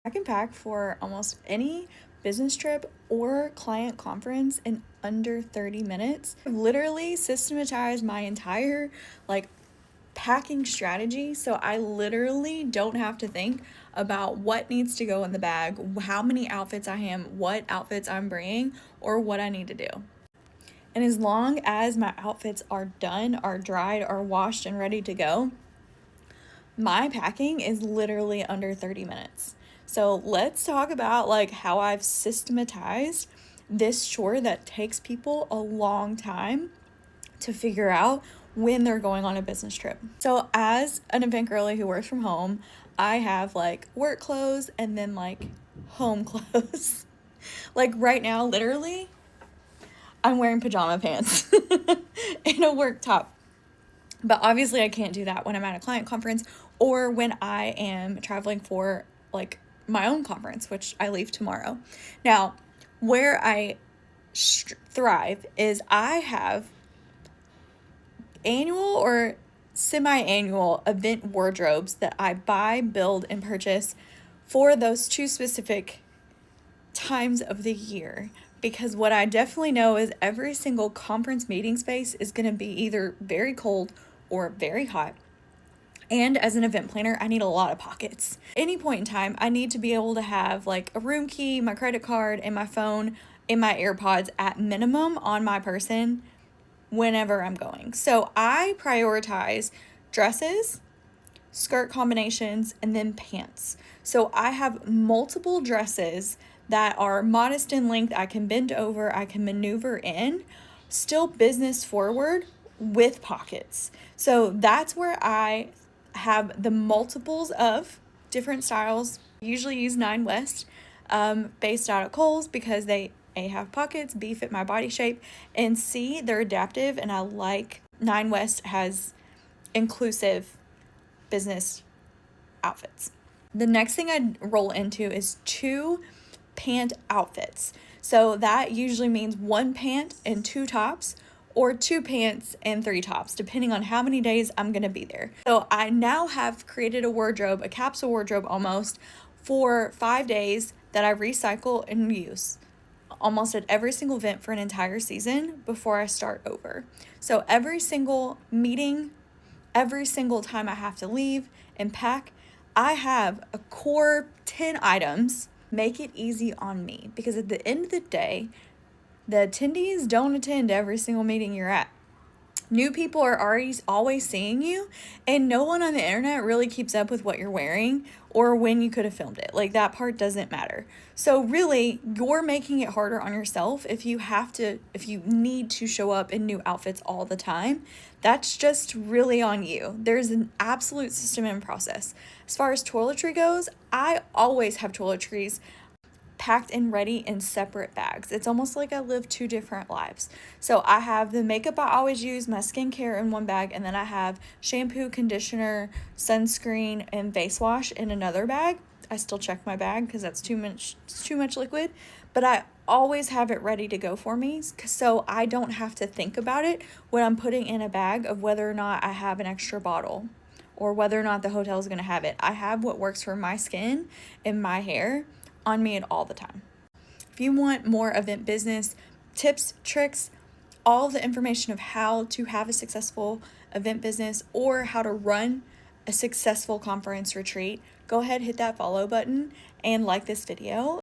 I can pack for almost any business trip or client conference in under 30 minutes. I've literally systematized my entire packing strategy, so I literally don't have to think about what needs to go in the bag, how many outfits I am, what outfits I'm bringing, or what I need to do. And as long as my outfits are done, are dried, are washed, and ready to go, my packing is literally under 30 minutes. So let's talk about how I've systematized this chore that takes people a long time to figure out when they're going on a business trip. So as an event girly who works from home, I have work clothes and then home clothes. Right now, literally, I'm wearing pajama pants and a work top. But obviously I can't do that when I'm at a client conference or when I am traveling for my own conference, which I leave tomorrow. Now, where I thrive is I have annual or semi-annual event wardrobes that I buy, build, and purchase for those two specific times of the year. Because what I definitely know is every single conference meeting space is going to be either very cold or very hot. And as an event planner, I need a lot of pockets. Any point in time, I need to be able to have a room key, my credit card, and my phone, and my AirPods at minimum on my person whenever I'm going. So I prioritize dresses, skirt combinations, and then pants. So I have multiple dresses that are modest in length. I can bend over, I can maneuver in, still business forward with pockets. So that's where I have the multiples of different styles. Usually use Nine West, based out of Kohl's, because they A, have pockets, B, fit my body shape, and C, they're adaptive, and I like Nine West has inclusive business outfits. The next thing I'd roll into is 2 pant outfits. So that usually means 1 pant and 2 tops, or 2 pants and 3 tops, depending on how many days I'm gonna be there. So I now have created a wardrobe, a capsule wardrobe almost, for 5 days that I recycle and use almost at every single event for an entire season before I start over. So every single meeting, every single time I have to leave and pack, I have a core 10 items. Make it easy on me, because at the end of the day, the attendees don't attend every single meeting you're at. New people are already always seeing you, and no one on the internet really keeps up with what you're wearing or when you could have filmed it. That part doesn't matter. So really, you're making it harder on yourself if you need to show up in new outfits all the time. That's just really on you. There's an absolute system and process. As far as toiletry goes, I always have toiletries packed and ready in separate bags. It's almost like I live 2 different lives. So I have the makeup I always use, my skincare in one bag, and then I have shampoo, conditioner, sunscreen, and face wash in another bag. I still check my bag because that's too much liquid, but I always have it ready to go for me, so I don't have to think about it when I'm putting in a bag of whether or not I have an extra bottle or whether or not the hotel is going to have it. I have what works for my skin and my hair on me at all the time. If you want more event business tips, tricks, all the information of how to have a successful event business or how to run a successful conference retreat, go ahead, hit that follow button and like this video.